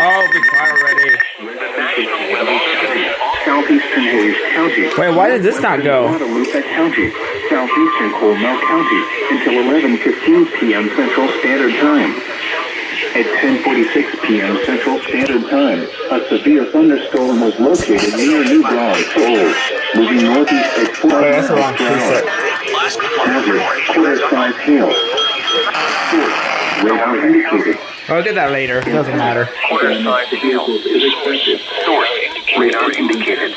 Oh, be quiet already. Southeastern Hays County. Wait, why did this not go? Guadalupe County. Southeastern Coleman County until 11:15 p.m. Central Standard Time. At 10:46 p.m. Central Standard Time, a severe thunderstorm was located near New Braunfels, moving northeast at 4 That's the miles wrong per hour. Hazard, quarter-size hail. Radar indicated. I'll get that later. It doesn't matter. Quarter-size hail is expected. Source, radar indicated.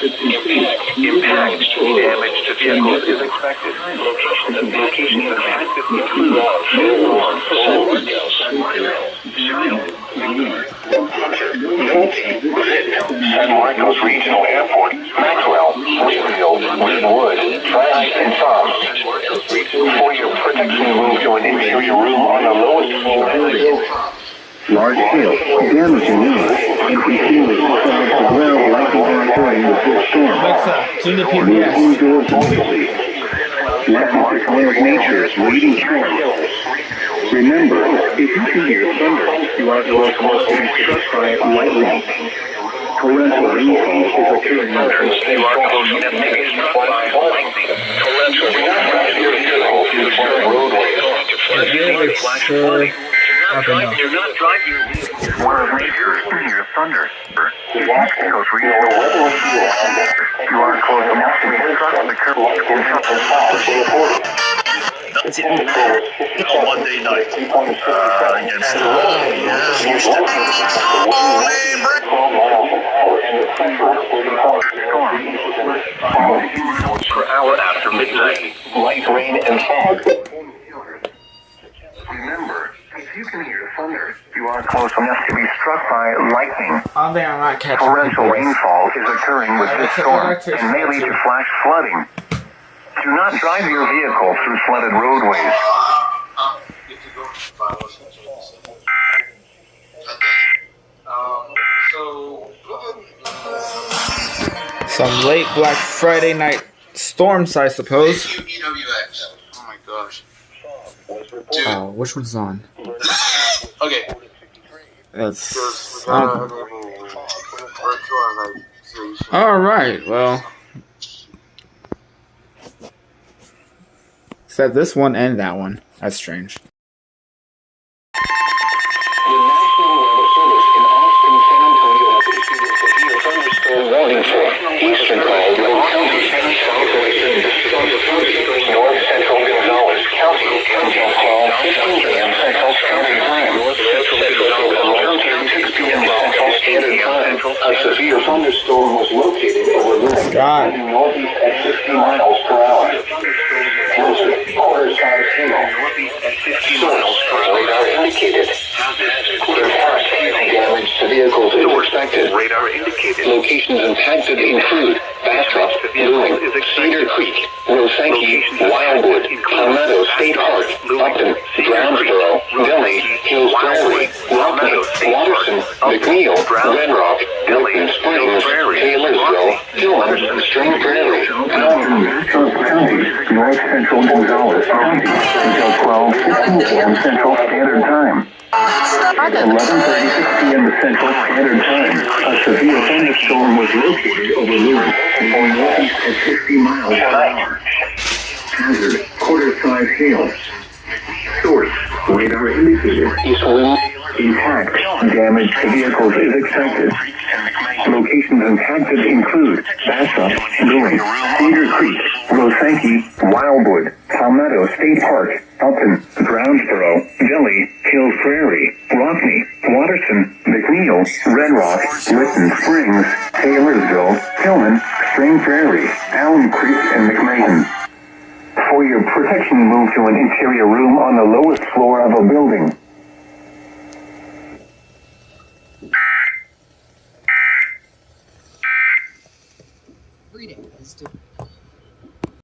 Impact, damage to vehicles is expected. Locations impacted include San Marcos Regional Airport, Maxwell, Springfield, Redwood, Triad, and Tom. For your protection, move to an interior room on the lowest floor. Large hail, damaging winds, and continuous clouds of ground likely occurring with this storm. Tune to Move PBS. indoors immediately. Let the flow of nature's leading trail. Remember, if you can hear thunder, you are close to be struck by lightning. Torrential rainfall is occurring now. You are close enough to be struck by lightning. Torrential rainfall is occurring flooding. You're not driving. One of nature's severe thunder. You are close enough to be struck by the current. It's a Monday night against Houston. Per hour after midnight. Light rain and fog. Remember, if you can hear thunder, you are close enough to be struck by lightning. I think I'm not catching Torrential PBS. rainfall is occurring with this storm and may lead to flash flooding. Do not drive your vehicle through flooded roadways. Some late Black Friday night storms, I suppose. EWX. Oh my gosh. Oh, which one's on? Okay. That's. Alright, well. Said this one and that one. That's strange. The National Weather Service in Austin, San Antonio has issued a severe thunderstorm warning for eastern Caldwell County, southwestern North Central Gonzales County until 12:15 p.m. Central Standard Time. North Central Gonzales County 6 p.m. Central Standard Time. A severe thunderstorm was located over Lewis, moving northeast at 60 miles per hour. Quarter-size hail. Northeast at 50 miles per hour. Radar indicated. Quarter-size hail. Damage to vehicles is expected. Radar indicated. Locations impacted include Bastrop, Lewin, Cedar Creek, Rosenke, Wildwood, Palmetto State Park, Upton, Brownsboro, Delhi, Hills Prairie, Rockney, Watterson, McNeil, Red Rock, Milton Springs, Taylorsville, Tillman, String Prairie, North Central Gonzales County until 12:15 p.m. Central Standard Time. At 11:36 p.m. Central Standard Time, a severe thunderstorm was located over Lewis, moving northeast at 50 miles per hour. Hazard, quarter-size hail. Source, radar indicated. East wind, impact, damage to vehicles is expected. Locations impacted include Bastrop, Lewin, Cedar Creek, Rosenke, Wildwood, Palmetto State Park, Upton, Brownsboro, Delhi, Hills Prairie, Rockney, Watterson, McNeil, Red Rock, Lytton Springs, Taylorsville, Tillman, String Prairie, Allen Creek, and McMahon. For your protection, move to an interior room on the lowest floor of a building.